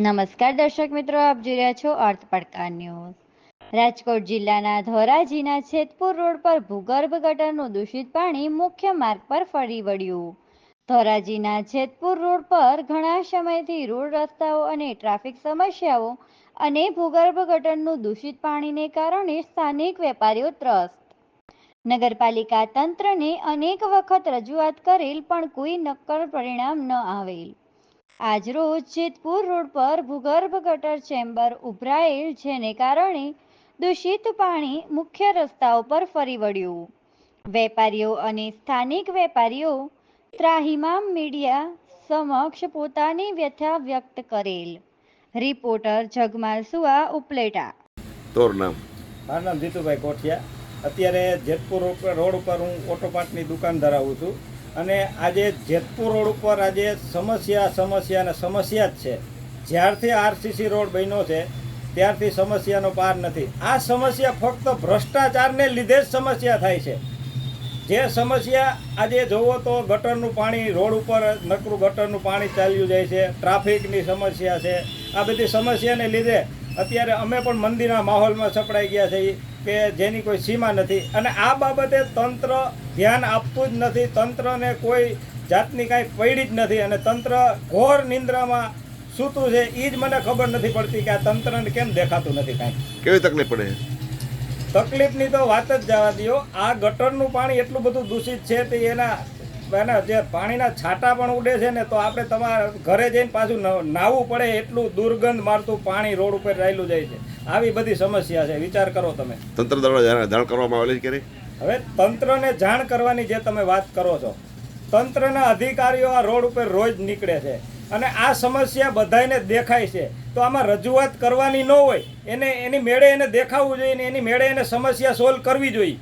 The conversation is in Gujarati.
નમસ્કાર દર્શક મિત્રો, આપ જોઈ રહ્યા છો અર્થ પડકાર ન્યૂઝ। રાજકોટ જિલ્લાના ધોરાજીના જેતપુર રોડ પર ભૂગર્ભ ગટરનું દૂષિત પાણી મુખ્ય માર્ગ પર ફરી વળ્યું। ધોરાજીના જેતપુર રોડ પર ઘણા સમયથી રોડ રસ્તાઓ અને ટ્રાફિક સમસ્યાઓ અને ભૂગર્ભ ગટરનું દૂષિત પાણીને કારણે સ્થાનિક વેપારીઓ ત્રસ્ત। નગરપાલિકા તંત્રને અનેક વખત રજૂઆત કરેલ પણ કોઈ નક્કર પરિણામ ન આવેલ। આજરોજ જેતપુર રોડ પર ભૂગર્ભ ગટર ચેમ્બર ઉભરાયેલ, જેને કારણે દૂષિત પાણી મુખ્ય રસ્તાઓ પર ફરી વળ્યું। વેપારીઓ અને સ્થાનિક વેપારીઓ ત્રાહિમામ મીડિયા સમક્ષ પોતાની વ્યથા વ્યક્ત કરેલ। રિપોર્ટર જગમાલ સુવા, ઉપલેટા। મારું નામ જીતુભાઈ કોઠિયા। અત્યારે જેતપુર રોડ ઉપર હું ઓટો પાર્ટની દુકાન ધરાવું છું અને આજે જેતપુર રોડ ઉપર આજે સમસ્યા જ છે। જ્યારથી આરસીસી રોડ બન્યો છે ત્યારથી સમસ્યાનો પાર નથી। આ સમસ્યા ફક્ત ભ્રષ્ટાચારને લીધે જ સમસ્યા થાય છે। જે સમસ્યા આજે જોવો તો ગટરનું પાણી રોડ ઉપર નકરું ગટરનું પાણી ચાલ્યું જાય છે, ટ્રાફિકની સમસ્યા છે। આ બધી સમસ્યાને લીધે અત્યારે અમે પણ મંદિરના માહોલમાં સપડાઈ ગયા છીએ કે જેની કોઈ સીમા નથી અને આ બાબતે તંત્ર ધ્યાન આપતું જ નથી। તંત્રને કોઈ જાતની કાંઈ પડી જ નથી અને તંત્ર ઘોર નિંદ્રામાં સૂતું છે। એ જ મને ખબર નથી પડતી કે આ તંત્રને કેમ દેખાતું નથી કાંઈ। કેવી તકલીફ પડે? તકલીફની તો વાત જ જવા દો। આ ગટરનું પાણી એટલું બધું દૂષિત છે તે એના જે પાણીના છાંટા પણ ઉડે છે ને, તો આપણે તમારા ઘરે જઈને પાછું નાહવું પડે એટલું દુર્ગંધ મારતું પાણી રોડ ઉપર રહેલું જાય છે। આવી બધી સમસ્યા છે, વિચાર કરો તમે। તંત્ર દ્વારા જાણ કરવામાં આવેલી છે? હવે તંત્રને જાણ કરવાની જે તમે વાત કરો છો, તંત્રના અધિકારીઓ આ રોડ ઉપર રોજ નીકળે છે અને આ સમસ્યા બધાને દેખાય છે, તો આમાં રજૂઆત કરવાની ન હોય, એની મેળે એને દેખાવું જોઈએ ને એની મેળે એને સમસ્યા સોલ્વ કરવી જોઈએ।